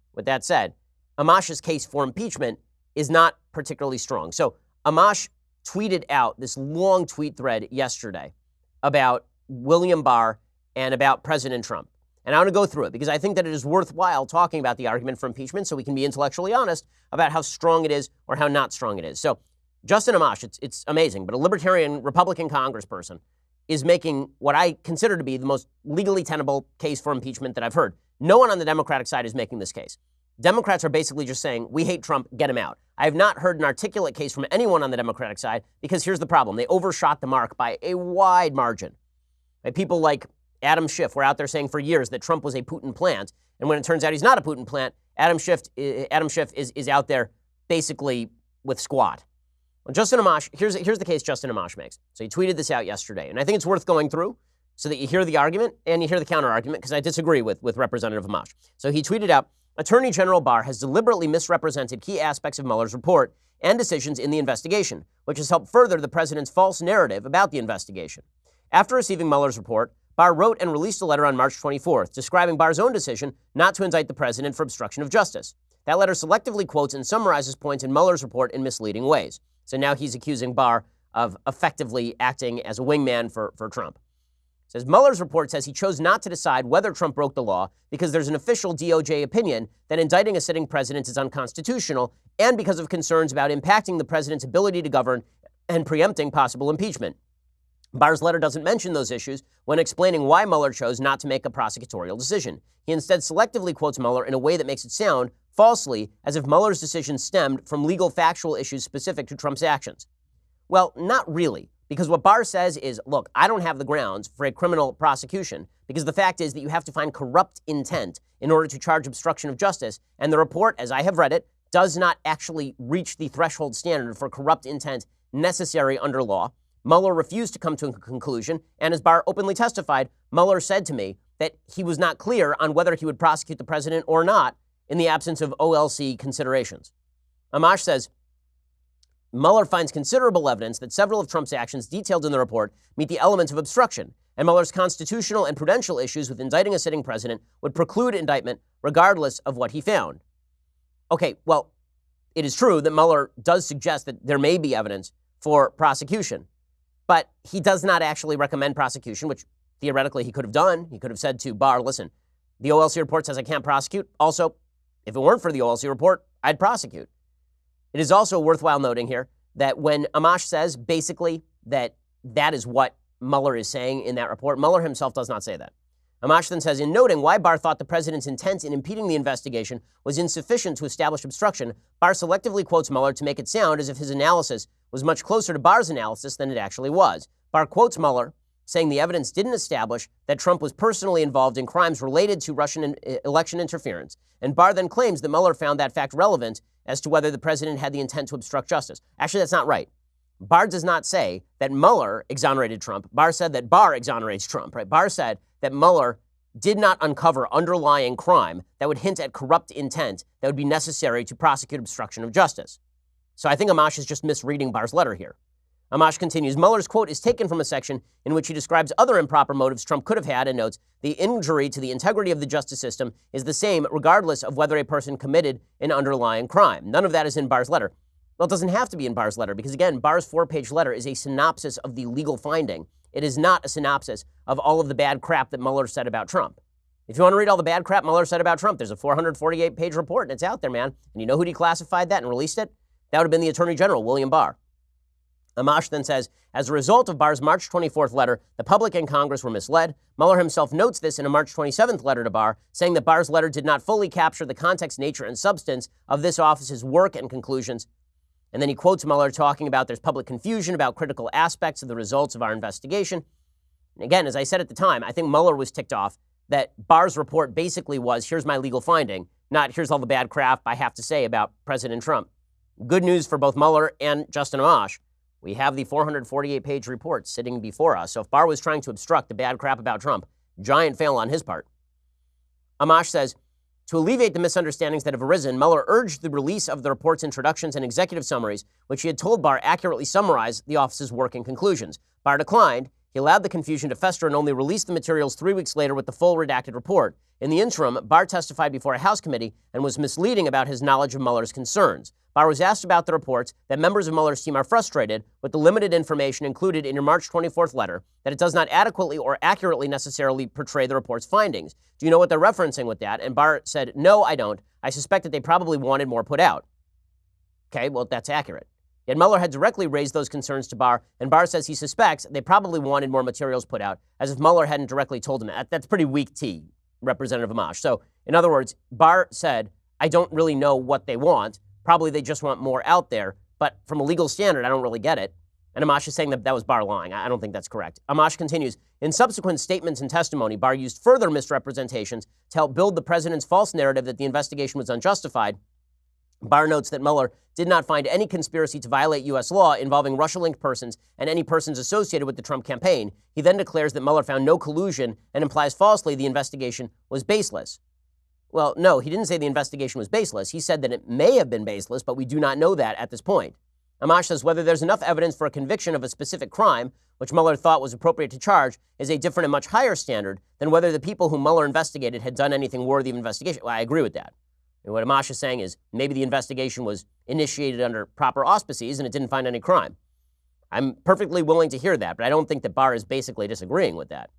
Amash's case for impeachment is not particularly strong. So Amash tweeted out this long tweet thread yesterday about William Barr and about President Trump. And I want to go through it because I think that it is worthwhile talking about the argument for impeachment so we can be intellectually honest about how strong it is or how not strong it is. So Justin Amash, it's amazing, but a libertarian Republican congressperson is making what I consider to be the most legally tenable case for impeachment that I've heard. No one on the Democratic side is making this case. Democrats are basically just saying, we hate Trump, get him out. I have not heard an articulate case from anyone on the Democratic side because here's the problem. They overshot the mark by a wide margin. People like Adam Schiff were out there saying for years that Trump was a Putin plant. And when it turns out he's not a Putin plant, Adam Schiff is out there basically with squat. Well, Justin Amash, here's the case Justin Amash makes. So he tweeted this out yesterday. And I think it's worth going through so that you hear the argument and you hear the counter argument because I disagree with Representative Amash. So he tweeted out, Attorney General Barr has deliberately misrepresented key aspects of Mueller's report and decisions in the investigation, which has helped further the president's false narrative about the investigation. After receiving Mueller's report, Barr wrote and released a letter on March 24th describing Barr's own decision not to indict the president for obstruction of justice. That letter selectively quotes and summarizes points in Mueller's report in misleading ways. So now he's accusing Barr of effectively acting as a wingman for Trump. It says Mueller's report says he chose not to decide whether Trump broke the law because there's an official DOJ opinion that indicting a sitting president is unconstitutional and because of concerns about impacting the president's ability to govern and preempting possible impeachment. Barr's letter doesn't mention those issues when explaining why Mueller chose not to make a prosecutorial decision. He instead selectively quotes Mueller in a way that makes it sound, falsely, as if Mueller's decision stemmed from legal factual issues specific to Trump's actions. Well, not really, because what Barr says is, look, I don't have the grounds for a criminal prosecution because the fact is that you have to find corrupt intent in order to charge obstruction of justice, and the report, as I have read it, does not actually reach the threshold standard for corrupt intent necessary under law. Mueller refused to come to a conclusion, and as Barr openly testified, Mueller said to me that he was not clear on whether he would prosecute the president or not in the absence of OLC considerations. Amash says, Mueller finds considerable evidence that several of Trump's actions detailed in the report meet the elements of obstruction, and Mueller's constitutional and prudential issues with indicting a sitting president would preclude indictment regardless of what he found. Okay, well, it is true that Mueller does suggest that there may be evidence for prosecution, but he does not actually recommend prosecution, which theoretically he could have done. He could have said to Barr, listen, the OLC report says I can't prosecute. Also, if it weren't for the OLC report, I'd prosecute. It is also worthwhile noting here that when Amash says basically that is what Mueller is saying in that report, Mueller himself does not say that. Amash then says, in noting why Barr thought the president's intent in impeding the investigation was insufficient to establish obstruction, Barr selectively quotes Mueller to make it sound as if his analysis was much closer to Barr's analysis than it actually was. Barr quotes Mueller, saying the evidence didn't establish that Trump was personally involved in crimes related to Russian election interference. And Barr then claims that Mueller found that fact relevant as to whether the president had the intent to obstruct justice. Actually, that's not right. Barr does not say that Mueller exonerated Trump. Barr said that Barr exonerates Trump, right? Barr said that Mueller did not uncover underlying crime that would hint at corrupt intent that would be necessary to prosecute obstruction of justice. So I think Amash is just misreading Barr's letter here. Amash continues, Mueller's quote is taken from a section in which he describes other improper motives Trump could have had and notes the injury to the integrity of the justice system is the same regardless of whether a person committed an underlying crime. None of that is in Barr's letter. Well, it doesn't have to be in Barr's letter because, again, Barr's 4-page letter is a synopsis of the legal finding. It is not a synopsis of all of the bad crap that Mueller said about Trump. If you want to read all the bad crap Mueller said about Trump, there's a 448-page report, and it's out there, man. And you know who declassified that and released it? That would have been the Attorney General, William Barr. Amash then says, as a result of Barr's March 24th letter, the public and Congress were misled. Mueller himself notes this in a March 27th letter to Barr, saying that Barr's letter did not fully capture the context, nature, and substance of this office's work and conclusions. And then he quotes Mueller talking about there's public confusion about critical aspects of the results of our investigation. And again, as I said at the time, I think Mueller was ticked off that Barr's report basically was, here's my legal finding, not here's all the bad crap I have to say about President Trump. Good news for both Mueller and Justin Amash. We have the 448-page report sitting before us. So if Barr was trying to obstruct the bad crap about Trump, giant fail on his part. Amash says, To alleviate the misunderstandings that have arisen, Mueller urged the release of the report's introductions and executive summaries, which he had told Barr accurately summarized the office's work and conclusions. Barr declined. He allowed the confusion to fester and only released the materials 3 weeks later with the full redacted report. In the interim, Barr testified before a House committee and was misleading about his knowledge of Mueller's concerns. Barr was asked about the reports that members of Mueller's team are frustrated with the limited information included in your March 24th letter, that it does not adequately or accurately necessarily portray the report's findings. Do you know what they're referencing with that? And Barr said, no, I don't. I suspect that they probably wanted more put out. Okay, well, that's accurate. Yet Mueller had directly raised those concerns to Barr, and Barr says he suspects they probably wanted more materials put out, as if Mueller hadn't directly told him that. That's pretty weak tea, Representative Amash. So, in other words, Barr said, I don't really know what they want. Probably they just want more out there. But from a legal standard, I don't really get it. And Amash is saying that was Barr lying. I don't think that's correct. Amash continues, in subsequent statements and testimony, Barr used further misrepresentations to help build the president's false narrative that the investigation was unjustified. Barr notes that Mueller did not find any conspiracy to violate U.S. law involving Russia-linked persons and any persons associated with the Trump campaign. He then declares that Mueller found no collusion and implies falsely the investigation was baseless. Well, no, he didn't say the investigation was baseless. He said that it may have been baseless, but we do not know that at this point. Amash says whether there's enough evidence for a conviction of a specific crime, which Mueller thought was appropriate to charge, is a different and much higher standard than whether the people whom Mueller investigated had done anything worthy of investigation. Well, I agree with that. And what Amash is saying is maybe the investigation was initiated under proper auspices and it didn't find any crime. I'm perfectly willing to hear that, but I don't think that Barr is basically disagreeing with that.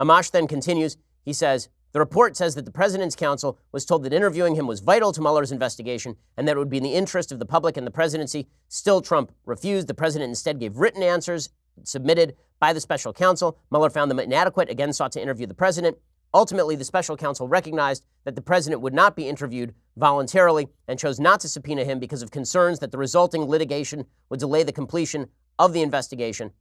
Amash then continues. He says, the report says that the president's counsel was told that interviewing him was vital to Mueller's investigation and that it would be in the interest of the public and the presidency. Still, Trump refused. The president instead gave written answers submitted by the special counsel. Mueller found them inadequate, again sought to interview the president. Ultimately, the special counsel recognized that the president would not be interviewed voluntarily and chose not to subpoena him because of concerns that the resulting litigation would delay the completion of the investigation.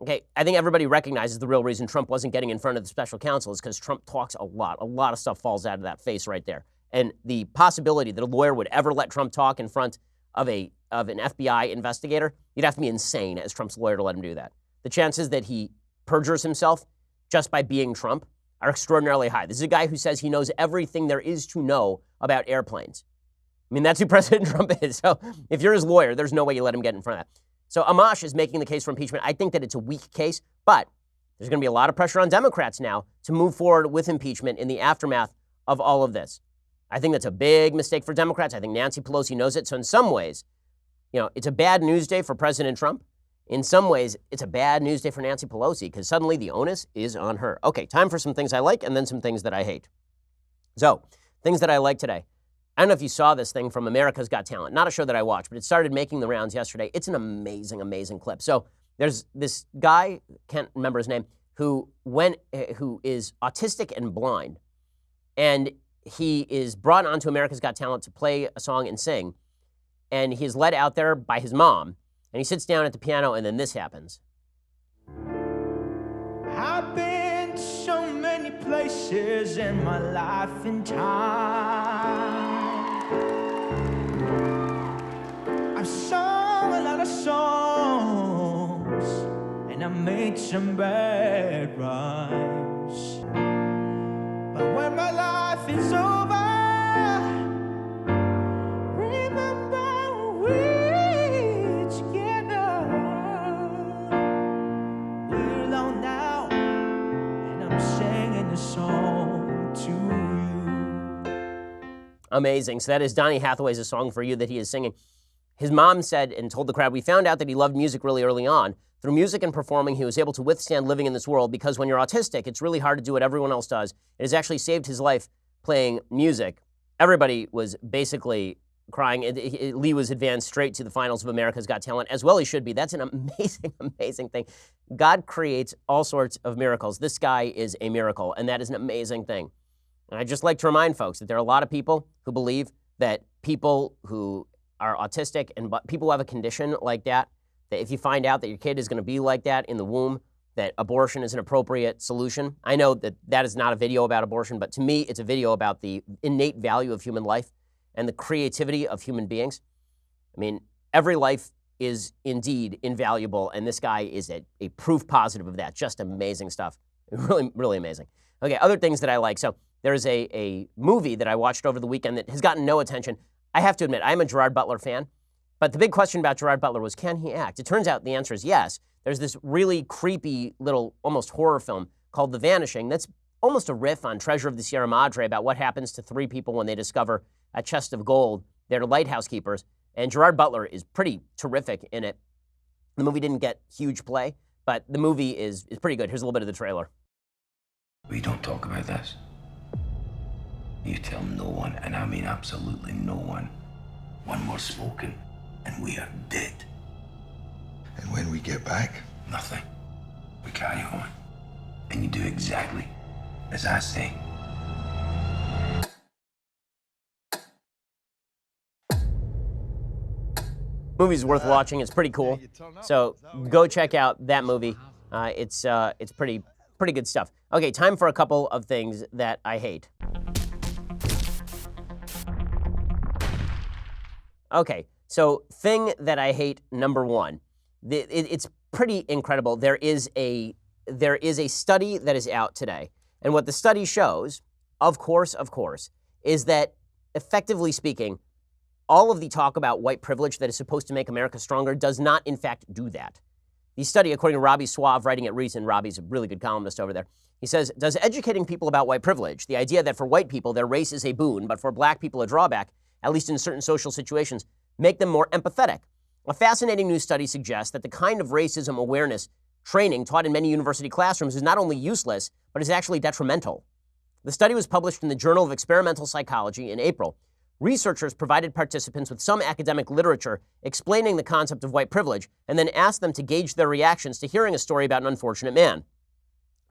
Okay, I think everybody recognizes the real reason Trump wasn't getting in front of the special counsel is because Trump talks a lot. A lot of stuff falls out of that face right there. And the possibility that a lawyer would ever let Trump talk in front of an FBI investigator, you'd have to be insane as Trump's lawyer to let him do that. The chances that he perjures himself just by being Trump are extraordinarily high. This is a guy who says he knows everything there is to know about airplanes. I mean, that's who President Trump is. So if you're his lawyer, there's no way you let him get in front of that. So Amash is making the case for impeachment. I think that it's a weak case, but there's going to be a lot of pressure on Democrats now to move forward with impeachment in the aftermath of all of this. I think that's a big mistake for Democrats. I think Nancy Pelosi knows it. So in some ways, it's a bad news day for President Trump. In some ways, it's a bad news day for Nancy Pelosi because suddenly the onus is on her. Okay, time for some things I like and then some things that I hate. So, things that I like today. I don't know if you saw this thing from America's Got Talent. Not a show that I watched, but it started making the rounds yesterday. It's an amazing, amazing clip. So there's this guy, can't remember his name, who is autistic and blind. And he is brought onto America's Got Talent to play a song and sing. And he is led out there by his mom. And he sits down at the piano, and then this happens. I've been to so many places in my life and time. I've sung a lot of songs, and I made some bad rhymes. But when my life is over, remember we're together. We're alone now, and I'm singing a song to you. Amazing. So that is Donny Hathaway's A Song for You that he is singing. His mom said and told the crowd, we found out that he loved music really early on. Through music and performing, he was able to withstand living in this world because when you're autistic, it's really hard to do what everyone else does. It has actually saved his life playing music. Everybody was basically crying. Lee was advanced straight to the finals of America's Got Talent, as well he should be. That's an amazing, amazing thing. God creates all sorts of miracles. This guy is a miracle, and that is an amazing thing. And I'd just like to remind folks that there are a lot of people who believe that people who are autistic and people who have a condition like that if you find out that your kid is going to be like that in the womb, that abortion is an appropriate solution. I know that that is not a video about abortion, but to me, it's a video about the innate value of human life and the creativity of human beings. I mean, every life is indeed invaluable, and this guy is a proof positive of that. Just amazing stuff. Really, really amazing. Okay, other things that I like. So there's a movie that I watched over the weekend that has gotten no attention. I have to admit, I'm a Gerard Butler fan, but the big question about Gerard Butler was, can he act? It turns out the answer is yes. There's this really creepy little, almost horror film called The Vanishing that's almost a riff on Treasure of the Sierra Madre about what happens to three people when they discover a chest of gold. They're lighthouse keepers, and Gerard Butler is pretty terrific in it. The movie didn't get huge play, but the movie is pretty good. Here's a little bit of the trailer. We don't talk about this. You tell no one, and I mean absolutely no one. One more spoken, and we are dead. And when we get back? Nothing. We carry on. And you do exactly as I say. Movie's worth watching. It's pretty cool. So go check out that movie. It's pretty good stuff. Okay, time for a couple of things that I hate. Okay, so thing that I hate, number one. It's pretty incredible. There is a study that is out today, and what the study shows, of course, is that effectively speaking, all of the talk about white privilege that is supposed to make America stronger does not, in fact, do that. The study, according to Robbie Suave, writing at Reason, Robbie's a really good columnist over there, he says, does educating people about white privilege, the idea that for white people their race is a boon, but for black people a drawback, at least in certain social situations, make them more empathetic? A fascinating new study suggests that the kind of racism awareness training taught in many university classrooms is not only useless, but is actually detrimental. The study was published in the Journal of Experimental Psychology in April. Researchers provided participants with some academic literature explaining the concept of white privilege and then asked them to gauge their reactions to hearing a story about an unfortunate man.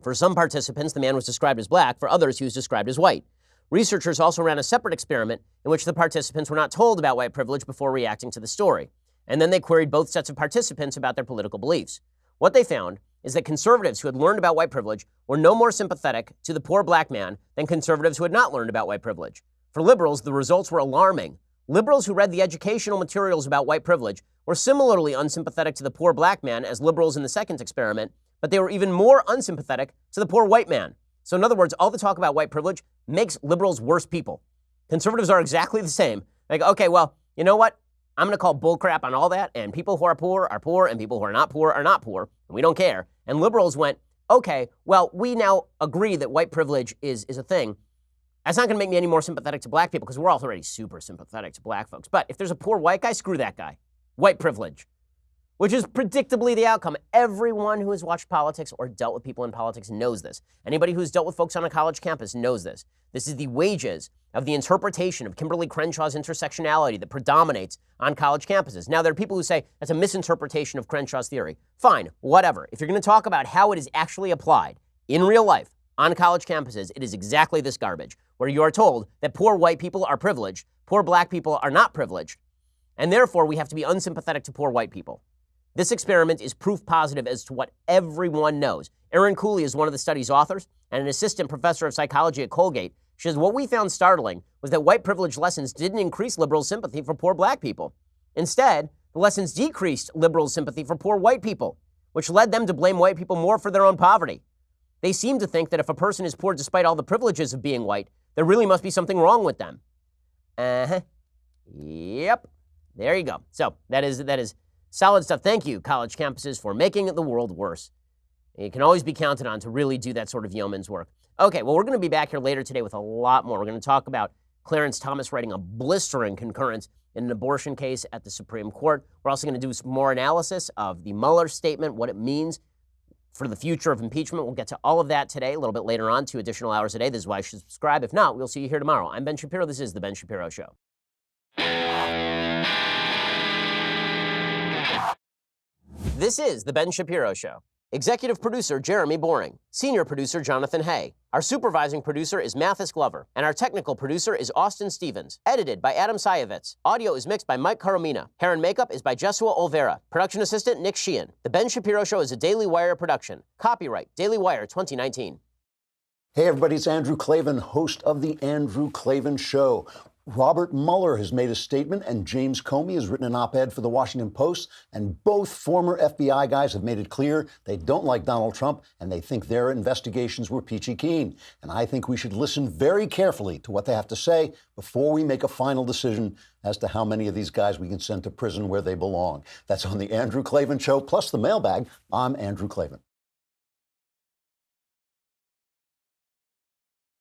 For some participants, the man was described as black. For others, he was described as white. Researchers also ran a separate experiment in which the participants were not told about white privilege before reacting to the story. And then they queried both sets of participants about their political beliefs. What they found is that conservatives who had learned about white privilege were no more sympathetic to the poor black man than conservatives who had not learned about white privilege. For liberals, the results were alarming. Liberals who read the educational materials about white privilege were similarly unsympathetic to the poor black man as liberals in the second experiment, but they were even more unsympathetic to the poor white man. So in other words, all the talk about white privilege makes liberals worse people. Conservatives are exactly the same. Like, okay, well, you know what? I'm going to call bullcrap on all that, and people who are poor, and people who are not poor, and we don't care. And liberals went, okay, well, we now agree that white privilege is a thing. That's not going to make me any more sympathetic to black people because we're already super sympathetic to black folks. But if there's a poor white guy, screw that guy. White privilege, which is predictably the outcome. Everyone who has watched politics or dealt with people in politics knows this. Anybody who's dealt with folks on a college campus knows this. This is the wages of the interpretation of Kimberly Crenshaw's intersectionality that predominates on college campuses. Now, there are people who say that's a misinterpretation of Crenshaw's theory. Fine, whatever. If you're going to talk about how it is actually applied in real life, on college campuses, it is exactly this garbage, where you are told that poor white people are privileged, poor black people are not privileged, and therefore we have to be unsympathetic to poor white people. This experiment is proof positive as to what everyone knows. Erin Cooley is one of the study's authors and an assistant professor of psychology at Colgate. She says, what we found startling was that white privilege lessons didn't increase liberal sympathy for poor black people. Instead, the lessons decreased liberal sympathy for poor white people, which led them to blame white people more for their own poverty. They seem to think that if a person is poor despite all the privileges of being white, there really must be something wrong with them. Yep. There you go. So that is solid stuff. Thank you, college campuses, for making the world worse. You can always be counted on to really do that sort of yeoman's work. Okay, well, we're going to be back here later today with a lot more. We're going to talk about Clarence Thomas writing a blistering concurrence in an abortion case at the Supreme Court. We're also going to do some more analysis of the Mueller statement, what it means for the future of impeachment. We'll get to all of that today, a little bit later on, 2 additional hours a day. This is why you should subscribe. If not, we'll see you here tomorrow. I'm Ben Shapiro. This is The Ben Shapiro Show. This is The Ben Shapiro Show. Executive producer Jeremy Boring. Senior producer Jonathan Hay. Our supervising producer is Mathis Glover. And our technical producer is Austin Stevens. Edited by Adam Sayevitz. Audio is mixed by Mike Caromina. Hair and makeup is by Jesua Olvera. Production assistant Nick Sheehan. The Ben Shapiro Show is a Daily Wire production. Copyright Daily Wire 2019. Hey everybody, it's Andrew Klavan, host of The Andrew Klavan Show. Robert Mueller has made a statement, and James Comey has written an op-ed for the Washington Post, and both former FBI guys have made it clear they don't like Donald Trump, and they think their investigations were peachy keen. And I think we should listen very carefully to what they have to say before we make a final decision as to how many of these guys we can send to prison where they belong. That's on the Andrew Klavan Show, plus the mailbag. I'm Andrew Klavan.